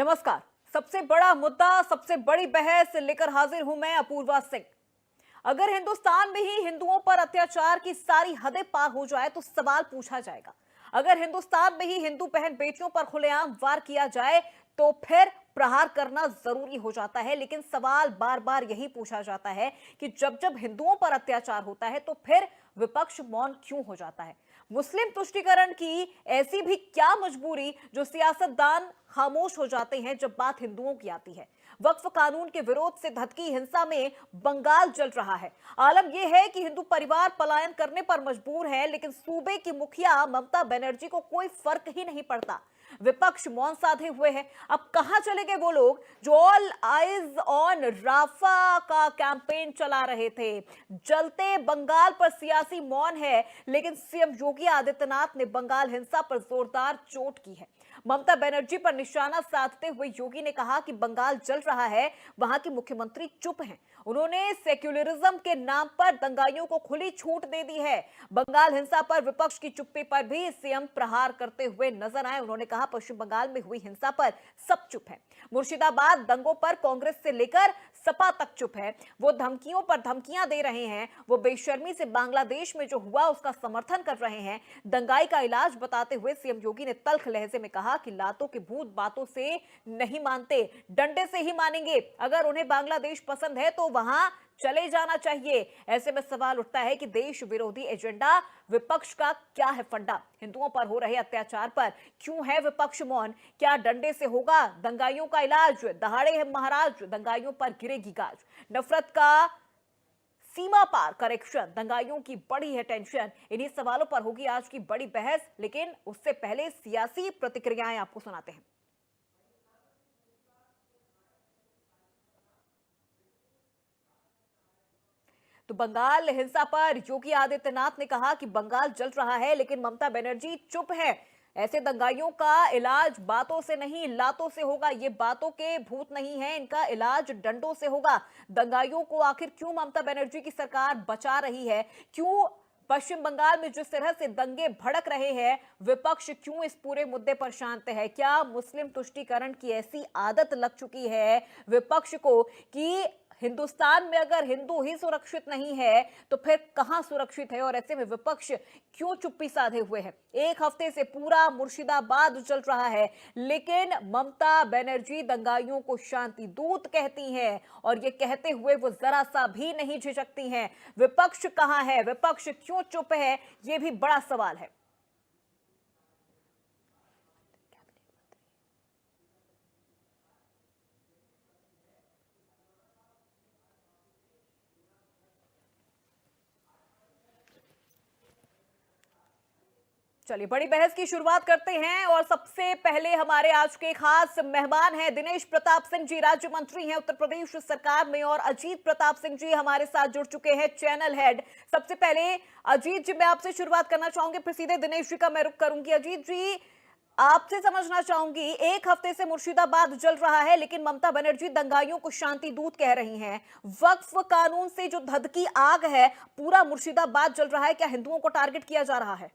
नमस्कार। सबसे बड़ा मुद्दा, सबसे बड़ी बहस लेकर हाजिर हूं मैं अपूर्वा सिंह। अगर हिंदुस्तान में ही हिंदुओं पर अत्याचार की सारी हदें पार हो जाए तो सवाल पूछा जाएगा। अगर हिंदुस्तान में ही हिंदू बहन बेटियों पर खुलेआम वार किया जाए तो फिर प्रहार करना जरूरी हो जाता है। लेकिन सवाल बार बार यही पूछा जाता है कि जब जब हिंदुओं पर अत्याचार होता है तो फिर विपक्ष मौन क्यों हो जाता है। मुस्लिम तुष्टीकरण की ऐसी भी क्या मजबूरी जो सियासतदान खामोश हो जाते हैं जब बात हिंदुओं की आती है। वक्फ कानून के विरोध से धधकी हिंसा में बंगाल जल रहा है। आलम यह है कि हिंदू परिवार पलायन करने पर मजबूर है, लेकिन सूबे की मुखिया ममता बनर्जी को कोई फर्क ही नहीं पड़ता। विपक्ष मौन साधे हुए है। अब कहां चले गए वो लोग जो ऑल आइज ऑन राफा का कैंपेन चला रहे थे। जलते बंगाल पर सियासी मौन है, लेकिन सीएम योगी आदित्यनाथ ने बंगाल हिंसा पर जोरदार चोट की है। ममता बनर्जी पर निशाना साधते हुए योगी ने कहा कि बंगाल जल रहा है, वहां की मुख्यमंत्री चुप हैं। उन्होंने सेक्युलरिज्म के नाम पर दंगाइयों को खुली छूट दे दी है। बंगाल हिंसा पर विपक्ष की चुप्पी पर भी सीएम प्रहार करते हुए नजर आए। उन्होंने कहा पश्चिम बंगाल में हुई हिंसा पर सब चुप है। मुर्शिदाबाद दंगों पर कांग्रेस से लेकर सपा तक चुप है। वो धमकियों पर धमकियां दे रहे हैं। वो बेशर्मी से बांग्लादेश में जो हुआ उसका समर्थन कर रहे हैं। दंगाई का इलाज बताते हुए सीएम योगी ने तल्ख लहजे में कहा कि लातों के भूत बातों से नहीं मानते, डंडे से ही मानेंगे। अगर उन्हें बांग्लादेश पसंद है तो वहां चले जाना चाहिए। ऐसे में सवाल उठता है कि देश विरोधी एजेंडा विपक्ष का क्या है फंडा। हिंदुओं पर हो रहे अत्याचार पर क्यों है विपक्ष मौन। क्या डंडे से होगा दंगाइयों का इलाज। दहाड़े है महाराज, दंगाइयों पर गिरेगी गाज। नफरत का सीमा पार करेक्शन, दंगाइयों की बड़ी है टेंशन। इन्हीं सवालों पर होगी आज की बड़ी बहस, लेकिन उससे पहले सियासी प्रतिक्रियाएं आपको सुनाते हैं। तो बंगाल हिंसा पर योगी आदित्यनाथ ने कहा कि बंगाल जल रहा है, लेकिन ममता बनर्जी चुप है। ऐसे दंगाइयों का इलाज बातों से नहीं लातों से होगा। ये बातों के भूत नहीं है, इनका इलाज डंडों से होगा। दंगाइयों को आखिर क्यों ममता बनर्जी की सरकार बचा रही है। क्यों पश्चिम बंगाल में जिस तरह से दंगे भड़क रहे हैं, विपक्ष क्यों इस पूरे मुद्दे पर शांत है। क्या मुस्लिम तुष्टीकरण की ऐसी आदत लग चुकी है विपक्ष को कि हिंदुस्तान में अगर हिंदू ही सुरक्षित नहीं है तो फिर कहां सुरक्षित है। और ऐसे में विपक्ष क्यों चुप्पी साधे हुए है। एक हफ्ते से पूरा मुर्शिदाबाद चल रहा है, लेकिन ममता बनर्जी दंगाइयों को शांति दूत कहती हैं और ये कहते हुए वो जरा सा भी नहीं झिझकती हैं। विपक्ष कहां है, विपक्ष क्यों चुप है, ये भी बड़ा सवाल है। चलिए बड़ी बहस की शुरुआत करते हैं और सबसे पहले हमारे आज के खास मेहमान हैं दिनेश प्रताप सिंह जी, राज्य मंत्री हैं उत्तर प्रदेश सरकार में, और अजीत प्रताप सिंह जी हमारे साथ जुड़ चुके हैं, चैनल हेड। सबसे पहले अजीत जी मैं आपसे शुरुआत करना चाहूंगी, फिर सीधे दिनेश जी का मैं रुख करूंगी। अजीत जी आपसे समझना चाहूंगी, एक हफ्ते से मुर्शिदाबाद जल रहा है, लेकिन ममता बनर्जी दंगाइयों को शांति दूत कह रही हैं। वक्फ कानून से जो धधकी आग है, पूरा मुर्शिदाबाद जल रहा है, क्या हिंदुओं को टारगेट किया जा रहा है।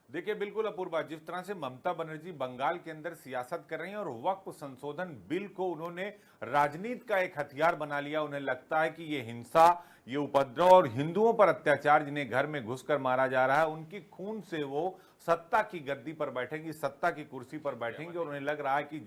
देखिए बिल्कुल अपूर्वा, जिस तरह से ममता बनर्जी बंगाल के अंदर सियासत कर रही हैं और वक्फ संशोधन बिल को उन्होंने राजनीति का एक हथियार बना लिया। उन्हें लगता है कि ये हिंसा, ये उपद्रव और हिंदुओं पर अत्याचार, जिन्हें घर में घुसकर मारा जा रहा है, उनकी खून से वो सत्ता की गद्दी पर बैठेंगी, सत्ता की कुर्सी पर बैठेंगी। और उन्हें लग रहा है कि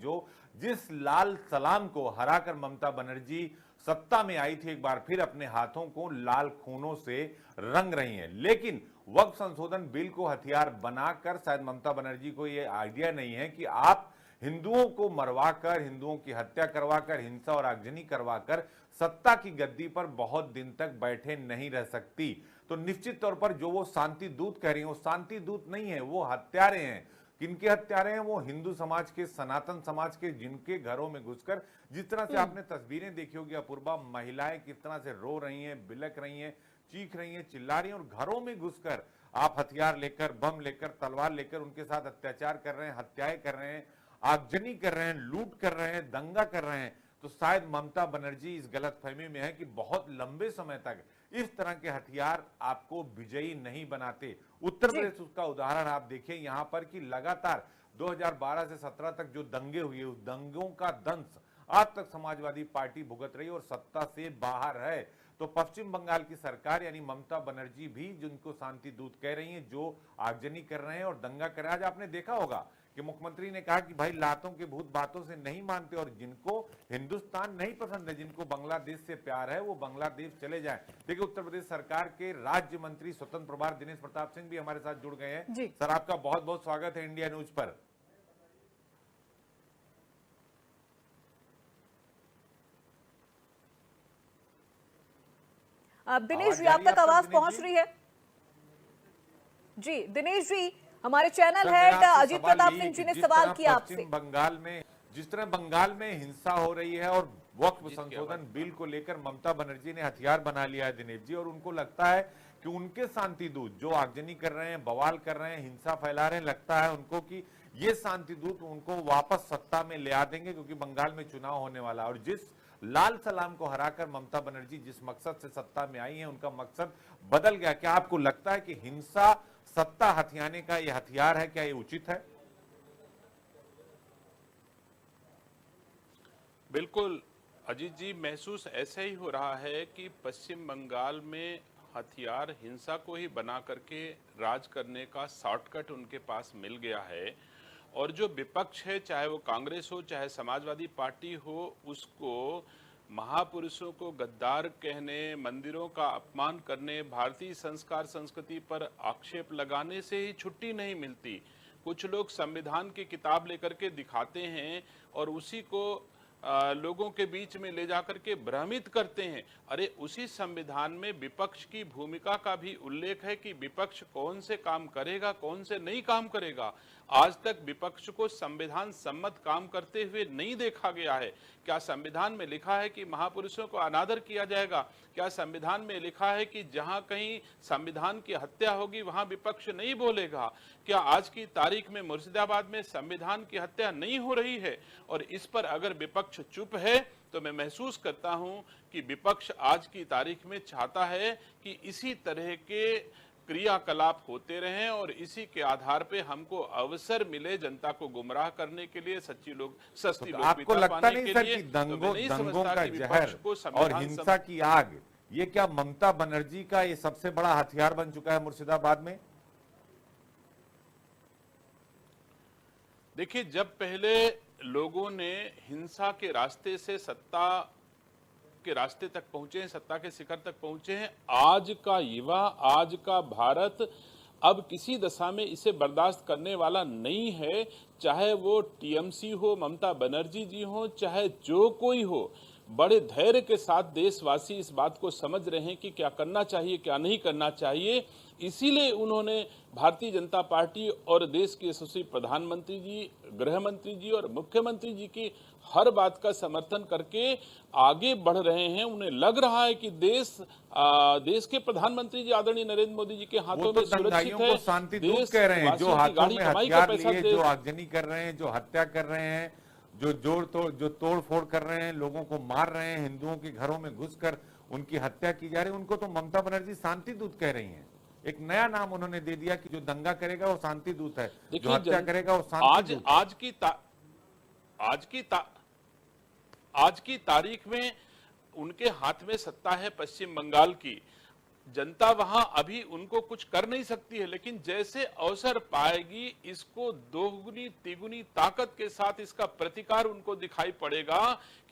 जिस लाल सलाम को हराकर ममता बनर्जी सत्ता में आई थी, एक बार फिर अपने हाथों को लाल खूनों से रंग रही हैं। लेकिन वक्फ संशोधन बिल को हथियार बनाकर शायद ममता बनर्जी को यह आइडिया नहीं है कि आप हिंदुओं को मरवाकर, हिंदुओं की हत्या करवाकर, हिंसा और आगजनी करवाकर सत्ता की गद्दी पर बहुत दिन तक बैठे नहीं रह सकती। तो निश्चित तौर पर जो वो शांति दूत कह रही है, वो शांति दूत नहीं है, वो हत्यारे हैं। किनके हत्यारे हैं? वो हिंदू समाज के, सनातन समाज के, जिनके घरों में घुसकर, जिस तरह से आपने तस्वीरें देखी होगी अपूर्वा, महिलाएं किस तरह से रो रही हैं, बिलक रही हैं, चीख रही हैं, चिल्ला रही हैं, और घरों में घुसकर आप हथियार लेकर, बम लेकर, तलवार लेकर उनके साथ अत्याचार कर रहे हैं, हत्याएं कर रहे हैं, आगजनी कर रहे हैं, लूट कर रहे हैं, दंगा कर रहे हैं। तो शायद ममता बनर्जी इस गलतफहमी में है कि बहुत लंबे समय तक इस तरह के हथियार आपको विजयी नहीं बनाते। उत्तर जी। प्रदेश उसका उदाहरण आप देखिए यहां पर कि लगातार 2012 से 17 तक जो दंगे हुए उस दंगों का दंश आज तक समाजवादी पार्टी भुगत रही और सत्ता से बाहर है। तो पश्चिम बंगाल की सरकार यानी ममता बनर्जी भी जिनको शांति दूत कह रही हैं, जो आगजनी कर रहे हैं और दंगा कर रहे हैं। आज आपने देखा होगा कि मुख्यमंत्री ने कहा कि भाई लातों के भूत बातों से नहीं मानते और जिनको हिंदुस्तान नहीं पसंद है, जिनको बांग्लादेश से प्यार है, वो बांग्लादेश चले जाएं। देखिए उत्तर प्रदेश सरकार के राज्य मंत्री स्वतंत्र प्रभार दिनेश प्रताप सिंह भी हमारे साथ जुड़ गए हैं। सर आपका बहुत बहुत स्वागत है इंडिया न्यूज पर। दिनेश जी, आप तक आवाज पहुंच रही है? जी दिनेश जी, हमारे चैनल हेड अजीत प्रताप सिंह जी ने सवाल किया आपसे। बंगाल में जिस तरह बंगाल में हिंसा हो रही है और वक्फ संशोधन बिल को लेकर ममता बनर्जी ने हथियार बना लिया है दिनेश जी, और उनको लगता है कि उनके शांति दूत जो आगजनी कर रहे हैं, बवाल कर रहे हैं, हिंसा फैला रहे हैं, लगता है उनको कि ये शांति दूत उनको वापस सत्ता में ले आ देंगे क्योंकि बंगाल में चुनाव होने वाला है। और जिस लाल सलाम को हराकर ममता बनर्जी जिस मकसद से सत्ता में आई है, उनका मकसद बदल गया। क्या आपको लगता है कि हिंसा सत्ता हथियाने का ये हथियार है? क्या ये उचित है? बिल्कुल अजीत जी, महसूस ऐसा ही हो रहा है कि पश्चिम बंगाल में हथियार हिंसा को ही बना करके राज करने का शॉर्टकट उनके पास मिल गया है। और जो विपक्ष है, चाहे वो कांग्रेस हो चाहे समाजवादी पार्टी हो, उसको महापुरुषों को गद्दार कहने, मंदिरों का अपमान करने, भारतीय संस्कार संस्कृति पर आक्षेप लगाने से ही छुट्टी नहीं मिलती। कुछ लोग संविधान की किताब लेकर के दिखाते हैं और उसी को लोगों के बीच में ले जाकर के भ्रमित करते हैं। अरे उसी संविधान में विपक्ष की भूमिका का भी उल्लेख है कि विपक्ष कौन से काम करेगा, कौन से नहीं काम करेगा। आज तक विपक्ष को संविधान सम्मत काम करते हुए नहीं देखा गया है। क्या संविधान में लिखा है कि महापुरुषों को अनादर किया जाएगा? क्या संविधान में लिखा है कि जहां कहीं संविधान की हत्या होगी वहां विपक्ष नहीं बोलेगा? क्या आज की तारीख में मुर्शिदाबाद में संविधान की हत्या नहीं हो रही है? और इस पर अगर विपक्ष चुप है तो मैं महसूस करता हूं कि विपक्ष आज की तारीख में चाहता है कि इसी तरह के क्रियाकलाप होते रहें और इसी के आधार पे हमको अवसर मिले जनता को गुमराह करने के लिए, सच्ची आपको लगता नहीं सर कि दंगों का जहर और हिंसा की आग ये क्या ममता बनर्जी का ये सबसे बड़ा हथियार बन चुका है मुर्शिदाबाद में? देखिए, जब पहले लोगों ने हिंसा के रास्ते से सत्ता के रास्ते तक पहुंचे हैं, सत्ता के शिखर तक पहुंचे हैं, आज का युवा, आज का भारत अब किसी दशा में इसे बर्दाश्त करने वाला नहीं है। चाहे वो टीएमसी हो, ममता बनर्जी जी हो, चाहे जो कोई हो, बड़े धैर्य के साथ देशवासी इस बात को समझ रहे हैं कि क्या करना चाहिए, क्या नहीं करना चाहिए। इसीलिए उन्होंने भारतीय जनता पार्टी और देश के यशस्वी प्रधानमंत्री जी, गृह मंत्री जी और मुख्यमंत्री जी की हर बात का समर्थन करके आगे बढ़ रहे हैं। उन्हें लग रहा है कि देश के प्रधानमंत्री जी आदरणीय नरेंद्र मोदी जी के हाथों में सुरक्षित है। शांति दूत कह रहे हैं, जो हाथों में हथियार लिए, जो आगजनी कर रहे हैं, जो हत्या कर रहे हैं, जो तोड़ फोड़ कर रहे हैं, लोगों को मार रहे हैं, हिंदुओं के घरों में घुसकर उनकी हत्या की जा रही है, उनको तो ममता बनर्जी शांति दूत कह रही हैं। एक नया नाम उन्होंने दे दिया कि जो दंगा करेगा वो शांति दूत है, जो हत्या करेगा वो शांति दूत है। आज की तारीख में उनके हाथ में सत्ता है पश्चिम बंगाल की। जनता वहां अभी उनको कुछ कर नहीं सकती है, लेकिन जैसे अवसर पाएगी इसको दोगुनी तिगुनी ताकत के साथ इसका प्रतिकार उनको दिखाई पड़ेगा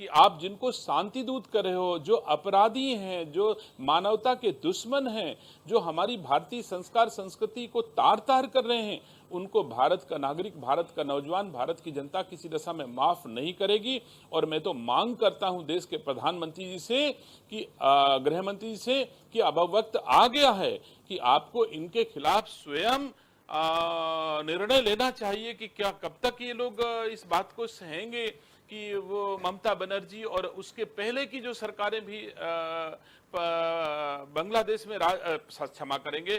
कि आप जिनको शांति दूत कर रहे हो, जो अपराधी हैं, जो मानवता के दुश्मन हैं, जो हमारी भारतीय संस्कार संस्कृति को तार तार कर रहे हैं, उनको भारत का नागरिक, भारत का नौजवान, भारत की जनता किसी दशा में माफ नहीं करेगी। और मैं तो मांग करता हूं देश के प्रधानमंत्री जी से कि गृह मंत्री जी से कि अब वक्त आ गया है कि आपको इनके खिलाफ स्वयं निर्णय लेना चाहिए कि क्या कब तक ये लोग इस बात को सहेंगे कि वो ममता बनर्जी और उसके पहले की जो सरकारें भी बांग्लादेश में क्षमा करेंगे,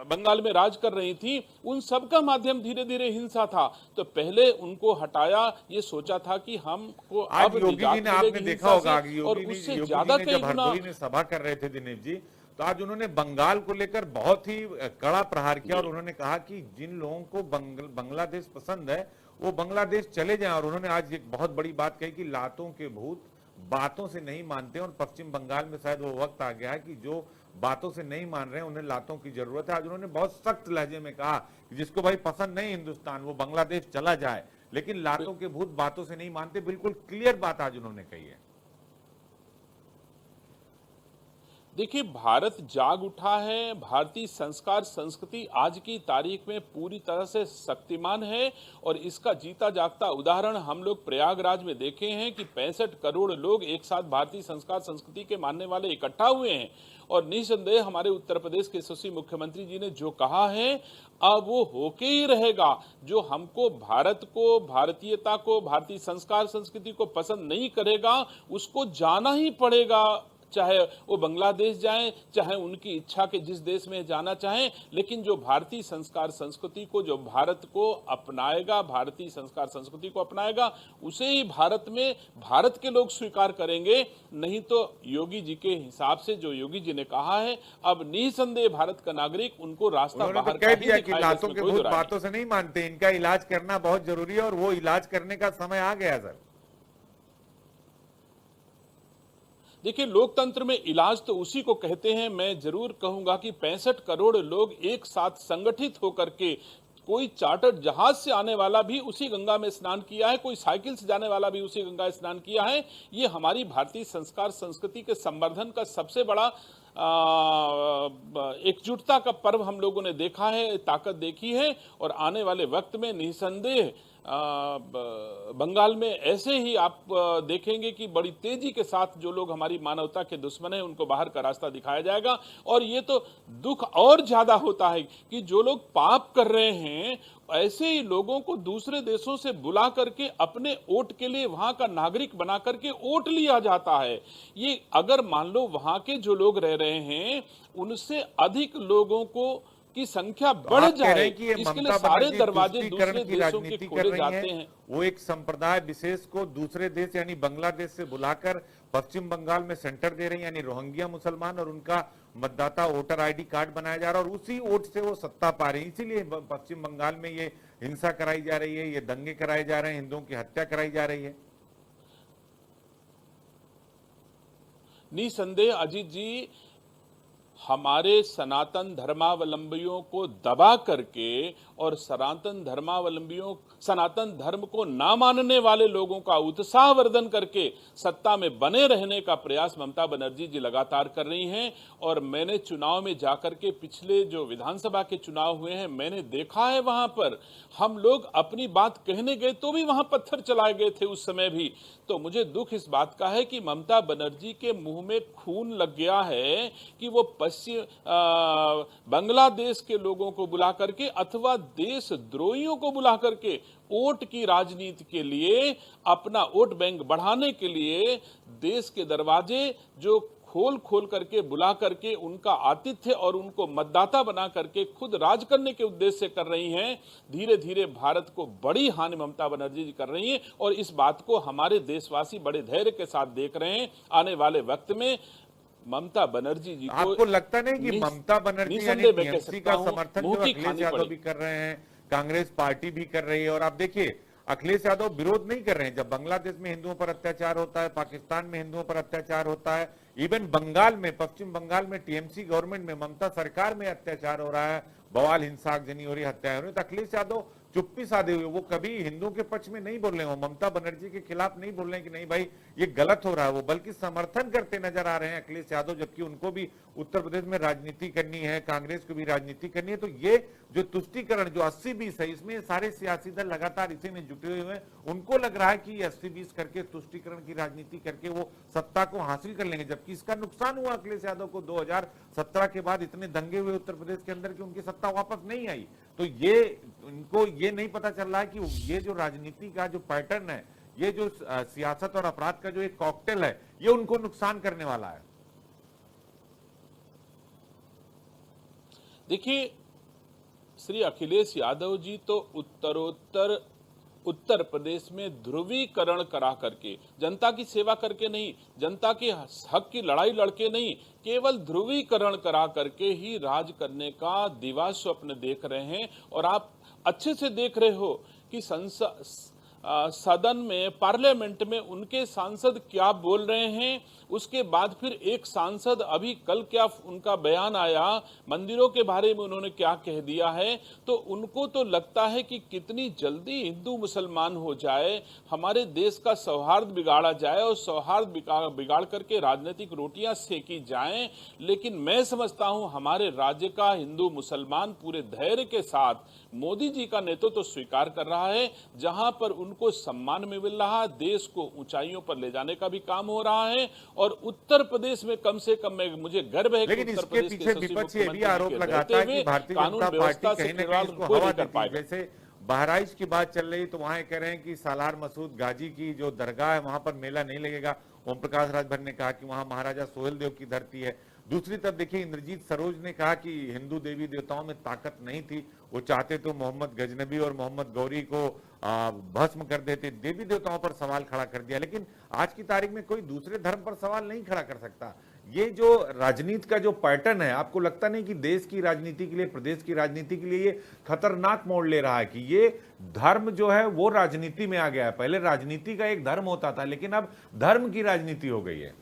बंगाल में राज कर रही थी, उन सब का माध्यम धीरे धीरे हिंसा था। तो पहले उनको हटाया, ये सोचा था कि हमको आज योगी जी ने, आपने देखा होगा, और उससे ज्यादा कई गुना में सभा कर रहे थे दिनेश जी, तो आज उन्होंने बंगाल को लेकर बहुत ही कड़ा प्रहार किया और उन्होंने कहा कि जिन लोगों को बांग्लादेश पसंद है वो बांग्लादेश चले जाएं। और उन्होंने आज एक बहुत बड़ी बात कही कि लातों के भूत बातों से नहीं मानते, और पश्चिम बंगाल में शायद वो वक्त आ गया है कि जो बातों से नहीं मान रहे हैं उन्हें लातों की जरूरत है। आज उन्होंने बहुत सख्त लहजे में कहा कि जिसको भाई पसंद नहीं हिंदुस्तान वो बांग्लादेश चला जाए, लेकिन लातों के भूत बातों से नहीं मानते। बिल्कुल क्लियर बात आज उन्होंने कही है। देखिए, भारत जाग उठा है, भारतीय संस्कार संस्कृति आज की तारीख में पूरी तरह से शक्तिमान है, और इसका जीता जागता उदाहरण हम लोग प्रयागराज में देखे हैं कि 65 करोड़ लोग एक साथ भारतीय संस्कार संस्कृति के मानने वाले इकट्ठा हुए हैं। और निसंदेह हमारे उत्तर प्रदेश के यशस्वी मुख्यमंत्री जी ने जो कहा है अब वो होके ही रहेगा। जो हमको भारत को, भारतीयता को, भारतीय संस्कार संस्कृति को पसंद नहीं करेगा उसको जाना ही पड़ेगा, चाहे वो बांग्लादेश जाएं, चाहे उनकी इच्छा के जिस देश में जाना चाहें। लेकिन जो भारतीय संस्कार संस्कृति को, जो भारत को अपनाएगा, भारतीय संस्कार संस्कृति को अपनाएगा, उसे ही भारत में भारत के लोग स्वीकार करेंगे। नहीं तो योगी जी के हिसाब से, जो योगी जी ने कहा है, अब निसंदेह भारत का नागरिक उनको रास्ता बाहर कह दिया कि लातों के भूत बातों से नहीं मानते, इनका इलाज करना बहुत जरूरी है और वो इलाज करने का समय आ गया सर। देखिए, लोकतंत्र में इलाज तो उसी को कहते हैं। मैं जरूर कहूंगा कि 65 करोड़ लोग एक साथ संगठित होकर के, कोई चार्टर्ड जहाज से आने वाला भी उसी गंगा में स्नान किया है, कोई साइकिल से जाने वाला भी उसी गंगा स्नान किया है। ये हमारी भारतीय संस्कार संस्कृति के संवर्धन का सबसे बड़ा एकजुटता का पर्व हम लोगों ने देखा है, ताकत देखी है। और आने वाले वक्त में निसंदेह बंगाल में ऐसे ही आप देखेंगे कि बड़ी तेजी के साथ जो लोग हमारी मानवता के दुश्मन हैं उनको बाहर का रास्ता दिखाया जाएगा। और ये तो दुख और ज्यादा होता है कि जो लोग पाप कर रहे हैं ऐसे ही लोगों को दूसरे देशों से बुला करके अपने वोट के लिए वहां का नागरिक बना करके वोट लिया जाता है। ये अगर मान लो वहां के जो लोग रह रहे हैं उनसे अधिक लोगों को की संख्या बढ़ जाए, इसके लिए सारे दरवाजे दूसरे देशों के खोले जाते हैं। वो एक संप्रदाय विशेष को दूसरे देश यानी बांग्लादेश से बुलाकर पश्चिम बंगाल में सेंटर दे रही है, यानी रोहिंग्या मुसलमान, और उनका मतदाता वोटर आईडी कार्ड बनाया जा रहा है और उसी वोट से वो सत्ता पा रही है। इसीलिए पश्चिम बंगाल में ये हिंसा कराई जा रही है, ये दंगे कराए जा रहे हैं, हिंदुओं की हत्या कराई जा रही है। निसंदेह अजीत जी, हमारे सनातन धर्मावलंबियों को दबा करके और सनातन धर्म को ना मानने वाले लोगों का उत्साहवर्धन करके सत्ता में बने रहने का प्रयास ममता बनर्जी जी लगातार कर रही हैं। और मैंने चुनाव में जाकर के, पिछले जो विधानसभा के चुनाव हुए हैं, मैंने देखा है वहां पर हम लोग अपनी बात कहने गए तो भी वहां पत्थर चलाए गए थे उस समय भी। तो मुझे दुख इस बात का है कि ममता बनर्जी के मुंह में खून लग गया है कि वो बांग्लादेश के लोगों को बुला करके अथवा देशद्रोहियों को बुला करके वोट की राजनीति के लिए, अपना वोट बैंक बढ़ाने के लिए देश के दरवाजे जो खोल करके बुला करके उनका आतिथ्य और उनको मतदाता बना करके खुद राज करने के उद्देश्य से कर रही हैं। धीरे धीरे भारत को बड़ी हानि ममता बनर्जी जी कर रही हैं और इस बात को हमारे देशवासी बड़े धैर्य के साथ देख रहे हैं। आने वाले वक्त में ममता बनर्जी जी को, आपको लगता नहीं कि ममता बनर्जी यानी टीएमसी का समर्थन जो अखिलेश यादव भी कर रहे हैं, कांग्रेस पार्टी भी कर रही है, और आप देखिए अखिलेश यादव विरोध नहीं कर रहे हैं। जब बांग्लादेश में हिंदुओं पर अत्याचार होता है, पाकिस्तान में हिंदुओं पर अत्याचार होता है, इवन बंगाल में, पश्चिम बंगाल में टीएमसी गवर्नमेंट में, ममता सरकार में अत्याचार हो रहा है, बवाल हिंसा, आगजनी हो रही, हत्याएं हो रही, तो अखिलेश यादव चुप्पी साधे हुए, वो कभी हिंदुओं के पक्ष में नहीं बोल रहे हो, ममता बनर्जी के खिलाफ नहीं बोल रहे हैं कि नहीं भाई ये गलत हो रहा है, वो बल्कि समर्थन करते नजर आ रहे हैं अखिलेश यादव, जबकि उनको भी उत्तर प्रदेश में राजनीति करनी है, कांग्रेस को भी राजनीति करनी है। तो ये जो तुष्टीकरण जो 80-20 है, इसमें सारे सियासी दल लगातार इसी में जुटे हुए हैं। उनको लग रहा है कि 80-20 करके तुष्टीकरण की राजनीति करके वो सत्ता को हासिल कर लेंगे, जबकि इसका नुकसान हुआ अखिलेश यादव को 2017 के बाद इतने दंगे हुए उत्तर प्रदेश के अंदर कि उनकी सत्ता वापस नहीं आई। तो ये इनको ये नहीं पता चल रहा है कि ये जो राजनीति का जो पैटर्न है, ये जो सियासत और अपराध का जो एक कॉकटेल है, ये उनको नुकसान करने वाला है। देखिए, श्री अखिलेश यादव जी तो उत्तरोत्तर उत्तर प्रदेश में ध्रुवीकरण करा करके, जनता की सेवा करके नहीं, जनता के हक की लड़ाई लड़के नहीं, केवल ध्रुवीकरण करा करके ही राज करने का दिवा स्वप्न देख रहे हैं। और आप अच्छे से देख रहे हो कि सदन में, पार्लियामेंट में उनके सांसद क्या बोल रहे हैं। उसके बाद फिर एक सांसद, अभी कल क्या उनका बयान आया, मंदिरों के बारे में उन्होंने क्या कह दिया है। तो उनको तो लगता है कि कितनी जल्दी हिंदू मुसलमान हो जाए, हमारे देश का सौहार्द बिगाड़ा जाए और सौहार्द बिगाड़ करके राजनीतिक रोटियां सेकी जाएं। लेकिन मैं समझता हूं हमारे राज्य का हिंदू मुसलमान पूरे धैर्य के साथ मोदी जी का नेतृत्व तो स्वीकार कर रहा है, जहां पर उनको सम्मान में मिल रहा है, देश को ऊंचाइयों पर ले जाने का भी काम हो रहा है। और उत्तर प्रदेश में कम से कम मुझे गर्व है लेकिन इसके पीछे विपक्ष ये भी आरोप लगाता है कि भारतीय जनता पार्टी कहीं ना कहीं इसको हवा देती है। जैसे बहराइच की बात चल रही, तो वहां कह रहे हैं कि सालार मसूद गाजी की जो दरगाह है वहां पर मेला नहीं लगेगा। ओम प्रकाश राजभर ने कहा कि वहां महाराजा सोहेल देव की धरती है। दूसरी तरफ देखिए, इंद्रजीत सरोज ने कहा कि हिंदू देवी देवताओं में ताकत नहीं थी, वो चाहते तो मोहम्मद गजनबी और मोहम्मद गौरी को भस्म कर देते। देवी देवताओं पर सवाल खड़ा कर दिया। लेकिन आज की तारीख में कोई दूसरे धर्म पर सवाल नहीं खड़ा कर सकता। ये जो राजनीति का जो पैटर्न है, आपको लगता नहीं कि देश की राजनीति के लिए, प्रदेश की राजनीति के लिए ये खतरनाक मोड़ ले रहा है कि ये धर्म जो है वो राजनीति में आ गया है। पहले राजनीति का एक धर्म होता था, लेकिन अब धर्म की राजनीति हो गई है।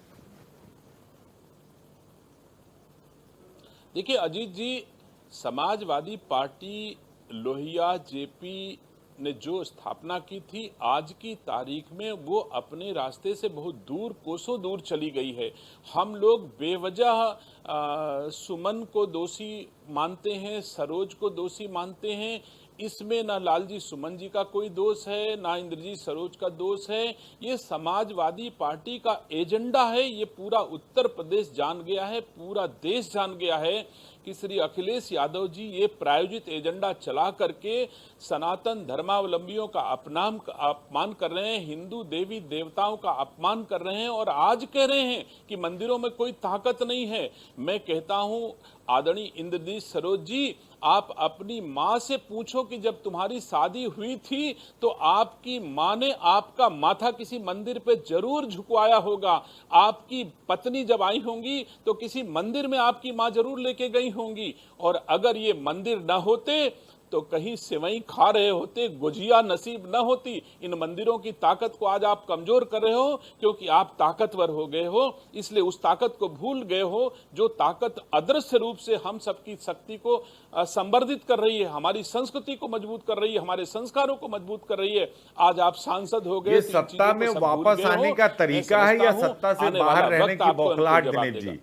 देखिए अजीत जी, समाजवादी पार्टी लोहिया जेपी ने जो स्थापना की थी, आज की तारीख में वो अपने रास्ते से बहुत दूर, कोसों दूर चली गई है। हम लोग बेवजह सुमन को दोषी मानते हैं, सरोज को दोषी मानते हैं। इसमें ना लालजी सुमन जी का कोई दोष है, ना इंद्रजीत सरोज का दोष है। ये समाजवादी पार्टी का एजेंडा है। ये पूरा उत्तर प्रदेश जान गया है, पूरा देश जान गया है कि श्री अखिलेश यादव जी ये प्रायोजित एजेंडा चला करके सनातन धर्मावलंबियों का अपमान कर रहे हैं, हिंदू देवी देवताओं का अपमान कर रहे हैं और आज कह रहे हैं कि मंदिरों में कोई ताकत नहीं है। मैं कहता हूं आदरणीय इंद्रजीत सरोज जी, आप अपनी माँ से पूछो कि जब तुम्हारी शादी हुई थी तो आपकी माँ ने आपका माथा किसी मंदिर पे जरूर झुकवाया होगा। आपकी पत्नी जब आई होंगी तो किसी मंदिर में आपकी माँ जरूर लेके गई होंगी। और अगर ये मंदिर न होते तो कहीं सेवई खा रहे होते, गुजिया नसीब न होती। इन मंदिरों की ताकत को आज आप कमजोर कर रहे हो क्योंकि आप ताकतवर हो गए हो, इसलिए उस ताकत को भूल गए हो जो ताकत अदृश्य रूप से हम सबकी शक्ति को संवर्धित कर रही है, हमारी संस्कृति को मजबूत कर रही है, हमारे संस्कारों को मजबूत कर रही है। आज आप सांसद हो गए। ये सत्ता में वापस आने का तरीका है या सत्ता से बाहर रहने की बौखलाहट दिनेश जी?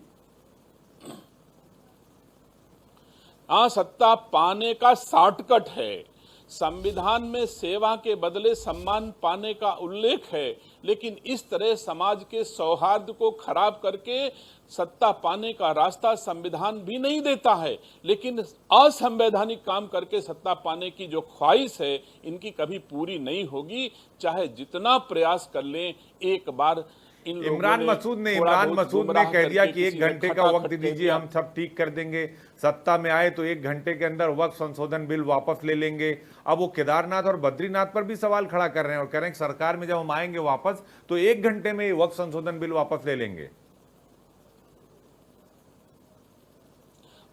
सत्ता पाने का शॉर्टकट है। संविधान में सेवा के बदले सम्मान पाने का उल्लेख है, लेकिन इस तरह समाज के सौहार्द को खराब करके सत्ता पाने का रास्ता संविधान भी नहीं देता है। लेकिन असंवैधानिक काम करके सत्ता पाने की जो ख्वाहिश है, इनकी कभी पूरी नहीं होगी, चाहे जितना प्रयास कर लें। एक बार इमरान मसूद ने कह दिया कि 1 घंटे का वक्त दीजिए, हम सब ठीक कर देंगे। सत्ता में आए तो 1 घंटे के अंदर वक्त संशोधन बिल वापस ले लेंगे। अब वो केदारनाथ और बद्रीनाथ पर भी सवाल खड़ा कर रहे हैं और कह रहे हैं सरकार में जब हम आएंगे वापस तो 1 घंटे में वक्त संशोधन बिल वापस ले लेंगे।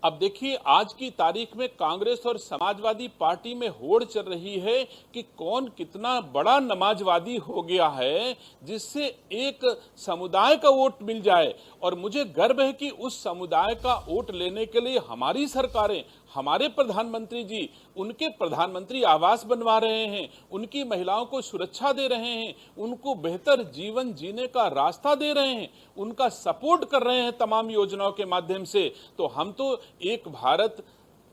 अब देखिए, आज की तारीख में कांग्रेस और समाजवादी पार्टी में होड़ चल रही है कि कौन कितना बड़ा नमाजवादी हो गया है जिससे एक समुदाय का वोट मिल जाए। और मुझे गर्व है कि उस समुदाय का वोट लेने के लिए हमारी सरकारें, हमारे प्रधानमंत्री जी उनके प्रधानमंत्री आवास बनवा रहे हैं, उनकी महिलाओं को सुरक्षा दे रहे हैं, उनको बेहतर जीवन जीने का रास्ता दे रहे हैं, उनका सपोर्ट कर रहे हैं तमाम योजनाओं के माध्यम से। तो हम तो एक भारत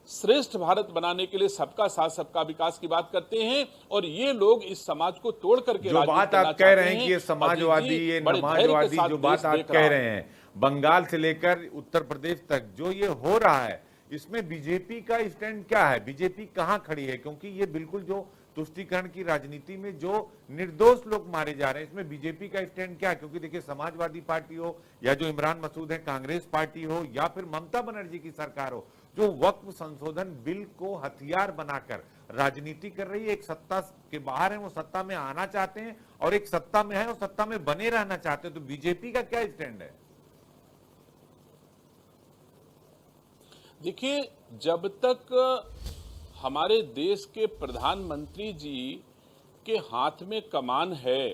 श्रेष्ठ भारत बनाने के लिए सबका साथ सबका विकास की बात करते हैं, और ये लोग इस समाज को तोड़ करके जो बात आप कह रहे हैं कि ये समाजवादी, ये नमाजवादी, जो बात आप कह रहे हैं बंगाल से लेकर उत्तर प्रदेश तक जो ये हो रहा है, इसमें बीजेपी का स्टैंड क्या है? बीजेपी कहां खड़ी है? क्योंकि ये बिल्कुल जो तुष्टीकरण की राजनीति में जो निर्दोष लोग मारे जा रहे हैं, इसमें बीजेपी का स्टैंड क्या है? क्योंकि देखिए, समाजवादी पार्टी हो या जो इमरान मसूद है कांग्रेस पार्टी हो या फिर ममता बनर्जी की सरकार हो, जो वक्फ संशोधन बिल को हथियार बनाकर राजनीति कर रही है, एक सत्ता के बाहर है वो सत्ता में आना चाहते हैं, और एक सत्ता में है वो सत्ता में बने रहना चाहते हैं। तो बीजेपी का क्या स्टैंड है? देखिए, जब तक हमारे देश के प्रधानमंत्री जी के हाथ में कमान है,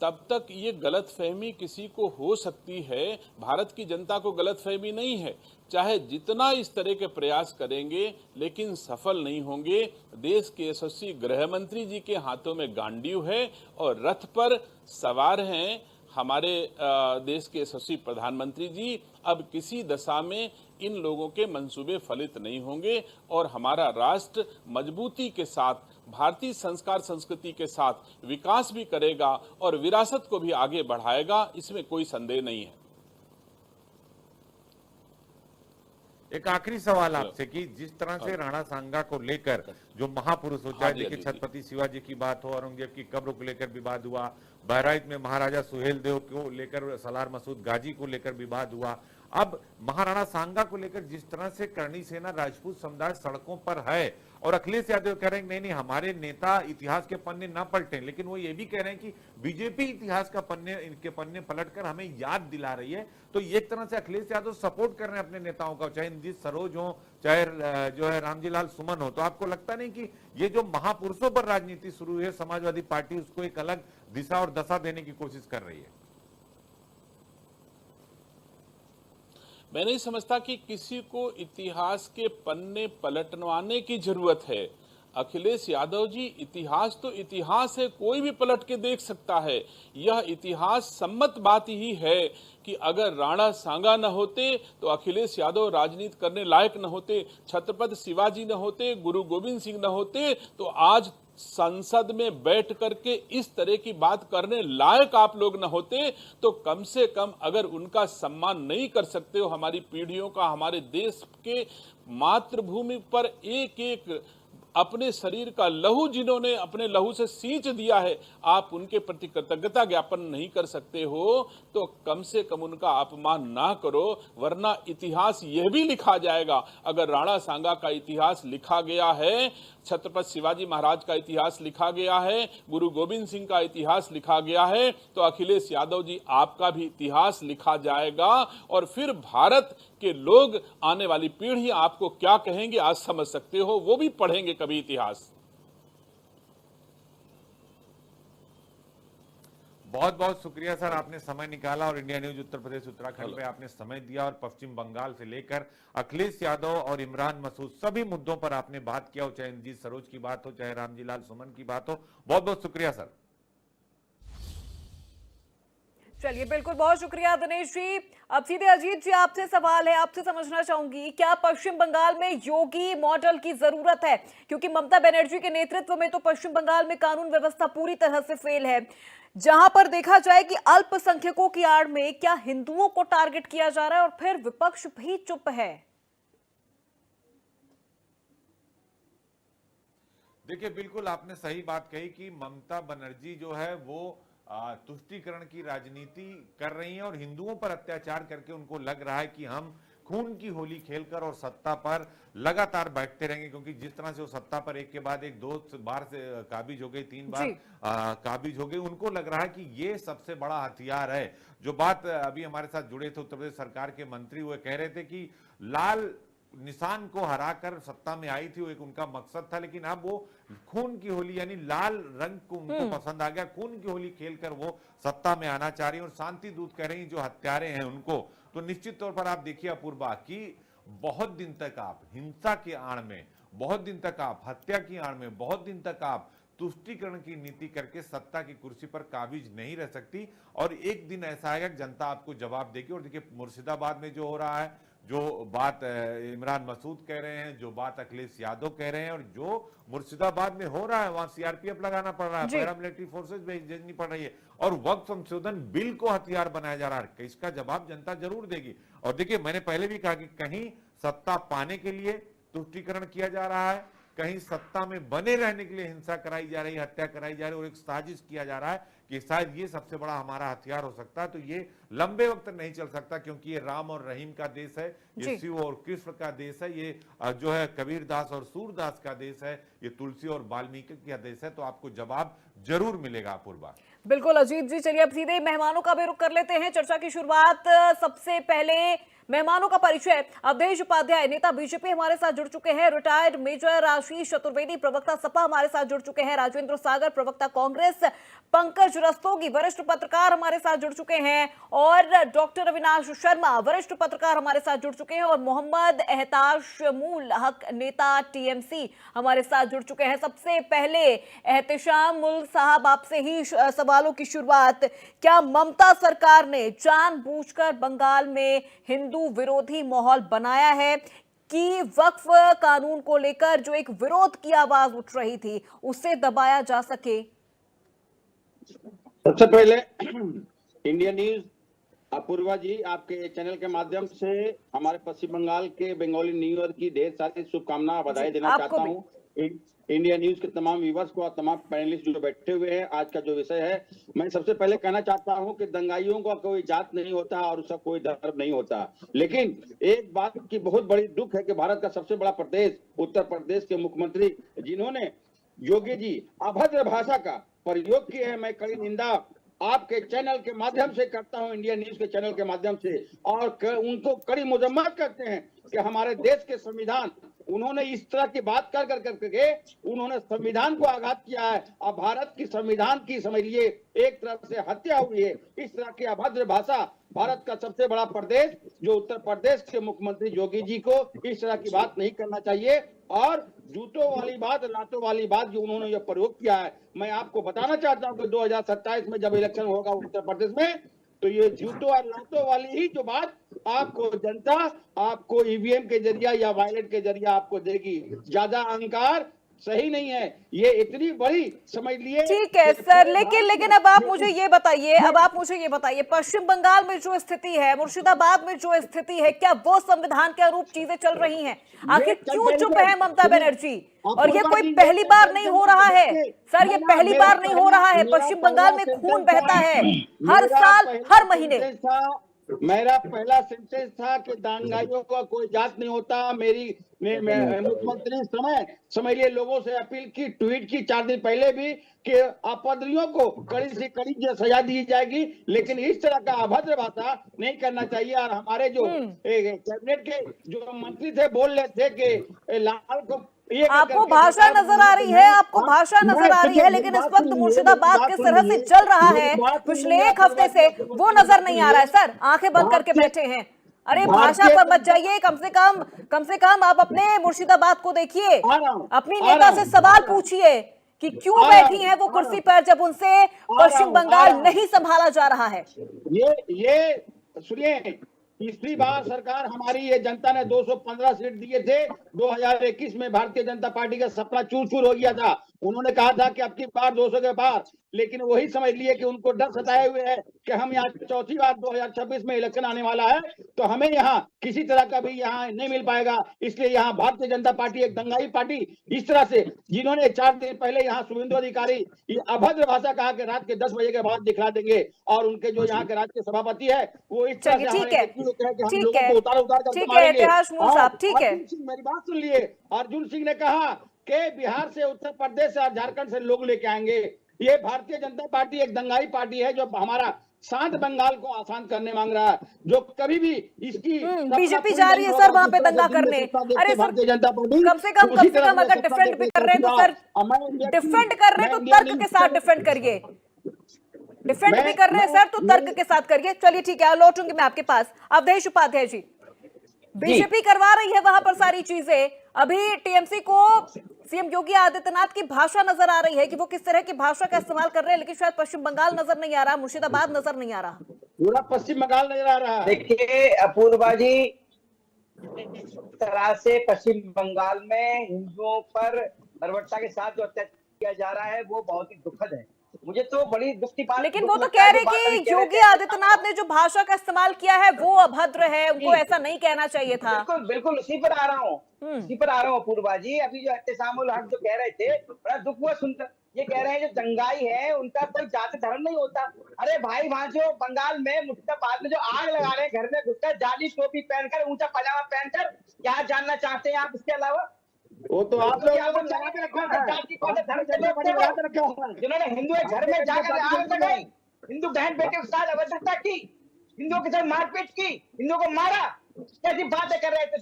तब तक ये गलतफहमी किसी को हो सकती है। भारत की जनता को गलतफहमी नहीं है, चाहे जितना इस तरह के प्रयास करेंगे लेकिन सफल नहीं होंगे। देश के यशस्वी गृह मंत्री जी के हाथों में गांडीव है और रथ पर सवार हैं हमारे देश के यशस्वी प्रधानमंत्री जी। अब किसी दशा में इन लोगों के मंसूबे फलित नहीं होंगे, और हमारा राष्ट्र मजबूती के साथ भारतीय संस्कार संस्कृति के साथ विकास भी करेगा और विरासत को भी आगे बढ़ाएगा, इसमें कोई संदेह नहीं है। एक आखिरी सवाल आपसे कि जिस तरह से राणा सांगा को लेकर जो महापुरुष हो, चाहे देखिए छत्रपति शिवाजी की बात हो, औरंगजेब की कब्र को लेकर विवाद हुआ, बहराइच में महाराजा सुहेल देव को लेकर, सलार मसूद गाजी को लेकर विवाद हुआ, अब महाराणा सांगा को लेकर जिस तरह से करणी सेना राजपूत समुदाय सड़कों पर है, और अखिलेश यादव कह रहे हैं नहीं नहीं हमारे नेता इतिहास के पन्ने ना पलटें, लेकिन वो ये भी कह रहे हैं कि बीजेपी इतिहास का पन्ने, इनके पन्ने पलटकर हमें याद दिला रही है। तो एक तरह से अखिलेश यादव सपोर्ट कर रहे हैं अपने नेताओं का, चाहे इंदिरा सरोज हो, चाहे जो है रामजी लाल सुमन हो। तो आपको लगता नहीं कि ये जो महापुरुषों पर राजनीति शुरू हुई है, समाजवादी पार्टी उसको एक अलग दिशा और दशा देने की कोशिश कर रही है? मैं नहीं समझता कि किसी को इतिहास के पन्ने पलटवाने की जरूरत है। अखिलेश यादव जी, इतिहास तो इतिहास है, कोई भी पलट के देख सकता है। यह इतिहास सम्मत बात ही है कि अगर राणा सांगा न होते तो अखिलेश यादव राजनीति करने लायक न होते, छत्रपति शिवाजी न होते, गुरु गोविंद सिंह न होते, तो आज संसद में बैठ करके इस तरह की बात करने लायक आप लोग न होते। तो कम से कम अगर उनका सम्मान नहीं कर सकते हो, हमारी पीढ़ियों का, हमारे देश के मातृभूमि पर एक एक अपने शरीर का लहू जिन्होंने अपने लहू से सींच दिया है, आप उनके प्रति कृतज्ञता ज्ञापन नहीं कर सकते हो, तो कम से कम उनका अपमान ना करो, वरना इतिहास यह भी लिखा जाएगा। अगर राणा सांगा का इतिहास लिखा गया है, छत्रपति शिवाजी महाराज का इतिहास लिखा गया है, गुरु गोविंद सिंह का इतिहास लिखा गया है, तो अखिलेश यादव जी आपका भी इतिहास लिखा जाएगा। और फिर भारत के लोग, आने वाली पीढ़ी आपको क्या कहेंगे आज समझ सकते हो, वो भी पढ़ेंगे कभी इतिहास। बहुत बहुत शुक्रिया सर, आपने समय निकाला और इंडिया न्यूज उत्तर प्रदेश उत्तराखंड पे आपने समय दिया, और पश्चिम बंगाल से लेकर अखिलेश यादव और इमरान मसूद सभी मुद्दों पर आपने बात किया हो, चाहे इंदिरा सरोज की बात हो, चाहे रामजी लाल सुमन की बात हो। बहुत बहुत शुक्रिया सर। चलिए, बिल्कुल, बहुत शुक्रिया दिनेश जी। अब सीधे अजीत जी आपसे सवाल है, आपसे समझना चाहूंगी, क्या पश्चिम बंगाल में योगी मॉडल की जरूरत है? क्योंकि ममता बनर्जी के नेतृत्व में तो पश्चिम बंगाल में कानून व्यवस्था पूरी तरह से फेल है। जहां पर देखा जाए कि अल्पसंख्यकों की आड़ में क्या हिंदुओं को टारगेट किया जा रहा है, और फिर विपक्ष भी चुप है। देखिए, बिल्कुल आपने सही बात कही कि ममता बनर्जी जो है वो तुष्टीकरण की राजनीति कर रही हैं, और हिंदुओं पर अत्याचार करके उनको लग रहा है कि हम खून की होली खेलकर और सत्ता पर लगातार बैठते रहेंगे। क्योंकि जिस तरह से वो सत्ता पर एक के बाद एक 2 बार से काबिज हो गई, 3 बार काबिज हो गई, उनको लग रहा है कि ये सबसे बड़ा हथियार है। जो बात अभी हमारे साथ जुड़े थे उत्तर प्रदेश सरकार के मंत्री, वो कह रहे थे कि लाल निशान को हराकर सत्ता में आई थी, वो एक उनका मकसद था, लेकिन अब वो खून की होली यानी लाल रंग को उनको पसंद आ गया, खून की होली खेलकर वो सत्ता में आना चाह रही है। और शांति दूत कह रही जो हत्यारे हैं उनको, तो निश्चित तौर पर आप देखिए अपूर्वा कि बहुत दिन तक आप हिंसा की आड़ में, बहुत दिन तक आप हत्या की आड़ में, बहुत दिन तक आप तुष्टीकरण की नीति करके सत्ता की कुर्सी पर काबिज नहीं रह सकती। और एक दिन ऐसा आएगा कि जनता आपको जवाब देगी। और देखिए मुर्शिदाबाद में जो हो रहा है, जो बात इमरान मसूद कह रहे हैं, जो बात अखिलेश यादव कह रहे हैं, और जो मुर्शिदाबाद में हो रहा है वहां सीआरपीएफ लगाना पड़ रहा है, पैरामिलिट्री फोर्सेस भेजनी पड़ रही है, और वक्फ संशोधन बिल को हथियार बनाया जा रहा है, इसका जवाब जनता जरूर देगी। और देखिए मैंने पहले भी कहा कि कहीं सत्ता पाने के लिए तुष्टीकरण किया जा रहा है, कहीं सत्ता में बने रहने के लिए हिंसा कराई जा रही है, हत्या कराई जा रही है, और एक साजिश किया जा रहा है कि शायद ये सबसे बड़ा हमारा हथियार हो सकता है। तो ये लंबे वक्त नहीं चल सकता, क्योंकि ये राम और रहीम का देश है, ये शिव और कृष्ण का देश है, ये जो है कबीर दास और सूरदास का देश है, ये तुलसी और वाल्मीकि का देश है। तो आपको जवाब जरूर मिलेगा अपूर्वा। बिल्कुल अजीत जी, चलिए अब सीधे मेहमानों का भी रुख कर लेते हैं। चर्चा की शुरुआत सबसे पहले मेहमानों का परिचय। अवधेश उपाध्याय नेता बीजेपी हमारे साथ जुड़ चुके हैं, रिटायर्ड मेजर आशीष चतुर्वेदी प्रवक्ता सपा हमारे साथ जुड़ चुके हैं, राजेंद्र सागर प्रवक्ता कांग्रेस, पंकज रस्तोगी वरिष्ठ पत्रकार हमारे साथ जुड़ चुके हैं, और डॉक्टर अविनाश शर्मा वरिष्ठ पत्रकार हमारे साथ जुड़ चुके हैं, और मोहम्मद एहताश मूल हक नेता टीएमसी हमारे साथ जुड़ चुके हैं। सबसे पहले एहतेशाम मुल साहब आपसे ही सवालों की शुरुआत। क्या ममता सरकार ने जानबूझकर बंगाल में हिंदू विरोधी माहौल बनाया है कि वक्फ कानून को लेकर जो एक विरोध की आवाज उठ रही थी उसे दबाया जा सके? सबसे पहले इंडिया न्यूज अपूर्वा जी, आपके चैनल के माध्यम से हमारे पश्चिम बंगाल के बंगाली न्यू ईयर की ढेर सारी शुभकामनाएं, बधाई देना चाहता हूं। इंडिया न्यूज के तमाम व्यूअर्स को और तमाम पैनलिस्ट जो बैठे हुए हैं। आज का जो विषय है, मैं सबसे पहले कहना चाहता हूं कि दंगाइयों का कोई जात नहीं होता और उसका कोई धर्म नहीं होता, लेकिन एक बात की बहुत बड़ी दुख है कि भारत का सबसे बड़ा प्रदेश उत्तर प्रदेश के मुख्यमंत्री जिन्होंने योगी जी अभद्र भाषा का प्रयोग किया है, मैं कड़ी निंदा आपके चैनल के माध्यम से करता हूं, इंडिया न्यूज के चैनल के माध्यम से, और उनको कड़ी मजम्मत करते हैं कि हमारे देश के संविधान, उन्होंने इस तरह की बात कर करके उन्होंने संविधान को आघात किया है। और भारत की संविधान की समझ लिए एक तरह से हत्या हुई है। इस तरह की अभद्र भाषा भारत का सबसे बड़ा प्रदेश जो उत्तर प्रदेश के मुख्यमंत्री योगी जी को इस तरह की बात नहीं करना चाहिए। और जूतों वाली बात, लातों वाली बात जो उन्होंने ये प्रयोग किया है, मैं आपको बताना चाहता हूं कि 2027 में जब इलेक्शन होगा उत्तर प्रदेश में, तो ये जूतों और लातों वाली ही जो बात आपको जनता आपको ईवीएम के जरिया या वायलेट के जरिया आपको देगी। ज्यादा अहंकार सही नहीं है, ये इतनी बड़ी समझ लिए। ठीक है सर, लेकिन अब आप मुझे ये बताइए, पश्चिम बंगाल में जो स्थिति है, मुर्शिदाबाद में जो स्थिति है, क्या वो संविधान के अनुरूप चीजें चल रही हैं? आखिर क्यों चुप है ममता बनर्जी? और ये कोई पहली बार नहीं हो रहा है सर, ये पहली बार नहीं हो रहा है। पश्चिम बंगाल में खून बहता है हर साल, हर महीने। मेरा पहला सेंटेंस था कि दंगाइयों का कोई जात नहीं होता। मुख्यमंत्री समझ लिए लोगों से अपील की, ट्वीट की 4 दिन पहले भी कि अपराधियों को कड़ी से कड़ी सजा दी जाएगी, लेकिन इस तरह का अभद्र भाषा नहीं करना चाहिए। और हमारे जो कैबिनेट के जो मंत्री थे बोल रहे थे कि लाल को आपको भाषा नजर आ रही है, आपको भाषा नजर आ रही है, लेकिन इस वक्त मुर्शिदाबाद के सरहद से चल रहा है पिछले 1 हफ्ते से, वो नजर नहीं आ रहा है सर। आंखें बंद करके बैठे हैं। अरे भाषा पर मत जाइए, कम से कम आप अपने मुर्शिदाबाद को देखिए, अपनी नेता से सवाल पूछिए कि क्यों बैठी हैं वो कुर्सी पर जब उनसे पश्चिम बंगाल नहीं संभाला जा रहा है। ये सुनिए, तीसरी बार सरकार हमारी, ये जनता ने 215 सीट दिए थे। 2021 में भारतीय जनता पार्टी का सपना चूर चूर हो गया था। उन्होंने कहा था कि अब की बार 200 के पार, लेकिन वही समझ लिए कि उनको डर सताए हुए है कि हम यहाँ चौथी बार 2026 में इलेक्शन आने वाला है, तो हमें यहाँ किसी तरह का भी यहाँ नहीं मिल पाएगा। इसलिए यहाँ भारतीय जनता पार्टी एक दंगाई पार्टी, इस तरह से जिन्होंने 4 दिन पहले यहाँ शुभेंदु अधिकारी ये अभद्र भाषा कहा कि रात के 10 बजे के बाद दिखला देंगे, और उनके जो यहाँ के राज्य के सभापति है वो इस तरह से मेरी बात सुन लिए। अर्जुन सिंह ने कहा कि बिहार से, उत्तर प्रदेश और झारखंड से लोग लेके आएंगे। ये भारतीय जनता पार्टी एक दंगाई पार्टी है जो हमारा शांत बंगाल को आसान करने मांग रहा है, जो कभी भी इसकी बीजेपी जा रही है सर वहां पे दंगा करने। अरे सर जनता पार्टी कम से कम अगर डिफेंड भी कर रहे हैं तो सर डिफेंड कर रहे हैं तो तर्क के साथ डिफेंड करिए। डिफेंड भी कर रहे हैं सर तो तर्क के साथ करिए। चलिए ठीक है, लौटूंगी मैं आपके पास। अवधेश उपाध्याय जी, बीजेपी करवा रही है वहां पर सारी चीजें। अभी टीएमसी को सीएम योगी आदित्यनाथ की भाषा नजर आ रही है कि वो किस तरह की भाषा का इस्तेमाल कर रहे हैं, लेकिन शायद पश्चिम बंगाल नजर नहीं आ रहा, मुर्शिदाबाद नजर नहीं आ रहा, पूरा पश्चिम बंगाल नजर आ रहा है। देखिए अपूर्वा जी, इस तरह से पश्चिम बंगाल में हिंदुओं पर बर्बरता के साथ जो अत्याचार किया जा रहा है वो बहुत ही दुखद है। मुझे तो बड़ी दुख की बात, लेकिन वो तो कह रहे कि योगी आदित्यनाथ ने जो भाषा का इस्तेमाल किया है वो अभद्र है, उनको ऐसा नहीं कहना चाहिए था। बिल्कुल बिल्कुल उसी पर आ रहा हूँ, उसी पर आ रहा हूँ अपूर्वा जी। अभी जो एहतेसामुल हक जो कह रहे थे, बड़ा दुख हुआ सुनकर। ये कह रहे हैं जो दंगाई है उनका कोई जाति धर्म नहीं होता। अरे भाई वहां जो बंगाल में मुर्शिदाबाद में जो आग लगा रहे हैं घर में घुसकर, जाली टोपी पहनकर, ऊंचा पजामा पहनकर, क्या जानना चाहते हैं आप इसके अलावा? वो तो आप लोग लगा के रखा है, जिन्होंने हिंदू घर में जाकर आग लगाई, हिंदू बहन बेटे के साथ अभद्रता की, हिंदुओं के साथ मारपीट की, हिंदुओं को मारा, कैसी बातें कर रहे थे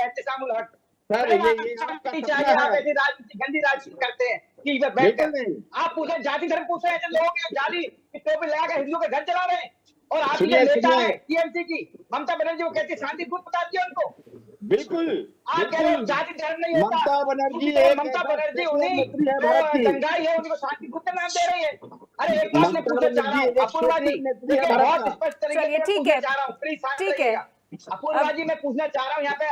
एहतेसामुल हक? आप ऐसी राजनीति गंदी राजनीति करते हैं कि आप पूछे जाति धर्म पूछ रहे हैं लोगों के, जाली टोपी लगाकर हिंदुओं के घर चला रहे हैं। और आप नेता है टीएमसी की ममता बनर्जी, वो कहती शांति दूत बताती है उनको। बिल्कुल आप कह रहे हो जाति धर्म नहीं होता। ममता बनर्जी उन्हीं दंगाई है, उनको शांति दूत का नाम दे रही है। अरे एक बात मैं पूछना चाह रहा हूँ अपूर्वा जी, बहुत स्पष्ट तरीके से पूछना चाह रहा हूँ, प्लीज ठीक है अपूर्वा जी, मैं पूछना चाह रहा हूँ। यहाँ पे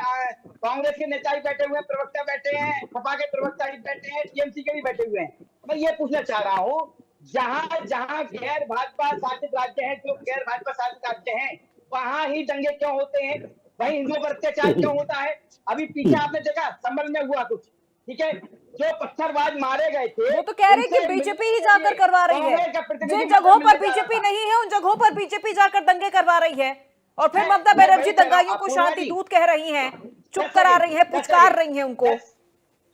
कांग्रेस के नेता भी बैठे हुए हैं, प्रवक्ता बैठे हैं, सपा के प्रवक्ता भी बैठे हैं, टीएमसी के भी बैठे हुए हैं। मैं ये पूछना चाह रहा हूँ, जहाँ जहाँ गैर भाजपा शासित राज्य हैं, जो गैर भाजपा शासित राज्य हैं, वहां ही दंगे क्यों होते हैं, वहीं हिंदुओं पर अत्याचार क्यों होता है? अभी पीछे आपने देखा संभल में हुआ कुछ, ठीक है, जो पत्थरबाज मारे गए थे, वो तो कह रहे हैं कि बीजेपी ही जाकर करवा रही है। जिन जगहों पर बीजेपी नहीं है उन जगहों पर बीजेपी जाकर दंगे करवा रही है, और फिर ममता बनर्जी दंगाइयों को शांति दूत कह रही हैं, चुप करा रही है, पुचकार रही है उनको।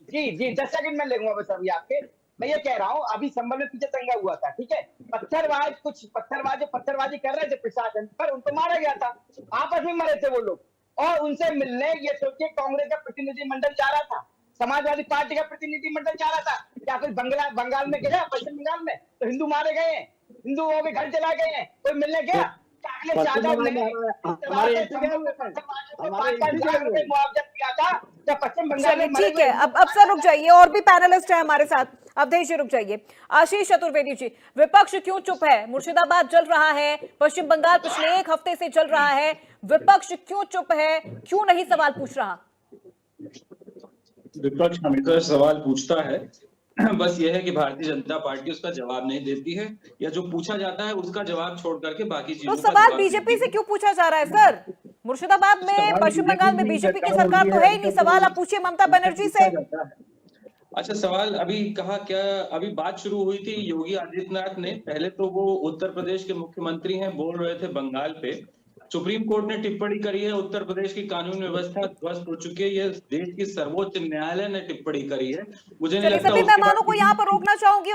जी जी 10 सेकंड में लगूंगा बस अभी आपके। मैं ये कह रहा हूँ, अभी संभल में पीछे दंगा हुआ था, ठीक है, कुछ पत्थरबाज जो पत्थरबाजी कर रहे थे प्रशासन पर, उनको मारा गया था, आपस में मरे थे वो लोग। और उनसे मिलने, ये सोचिए, कांग्रेस का प्रतिनिधिमंडल जा रहा था, समाजवादी पार्टी का प्रतिनिधिमंडल जा रहा था, या फिर बंगाल में गया, पश्चिम बंगाल में तो हिंदू मारे गए हैं, हिंदुओं के घर चला गए हैं, कोई मिलने गया? ठीक है, अब सर रुक जाइए, और भी पैनलिस्ट है हमारे साथ। अवधेश जी रुक जाइए। आशीष चतुर्वेदी जी, विपक्ष क्यों चुप है? मुर्शिदाबाद जल रहा है, पश्चिम बंगाल पिछले 1 हफ्ते से जल रहा है, विपक्ष क्यों चुप है, क्यों नहीं सवाल पूछ रहा? विपक्ष हमेशा सवाल पूछता है, बस यह है कि भारतीय जनता पार्टी उसका जवाब नहीं देती है, या जो पूछा जाता है उसका जवाब छोड़ करके बाकी चीजों तो सवाल बीजेपी से क्यों पूछा जा रहा है सर? मुर्शिदाबाद में, पश्चिम बंगाल में बीजेपी की सरकार तो है ही नहीं, सवाल आप पूछिए ममता बनर्जी से। अच्छा, सवाल अभी कहा क्या, अभी बात शुरू हुई थी योगी आदित्यनाथ ने, पहले तो वो उत्तर प्रदेश के मुख्यमंत्री हैं, बोल रहे थे बंगाल पे, सुप्रीम कोर्ट ने टिप्पणी करी है, उत्तर प्रदेश की कानून व्यवस्था ध्वस्त हो चुकी है, ये देश की सर्वोच्च न्यायालय ने टिप्पणी करी है। मुझे नहीं लगता मेहमानों को यहाँ पर रोकना चाहूंगी।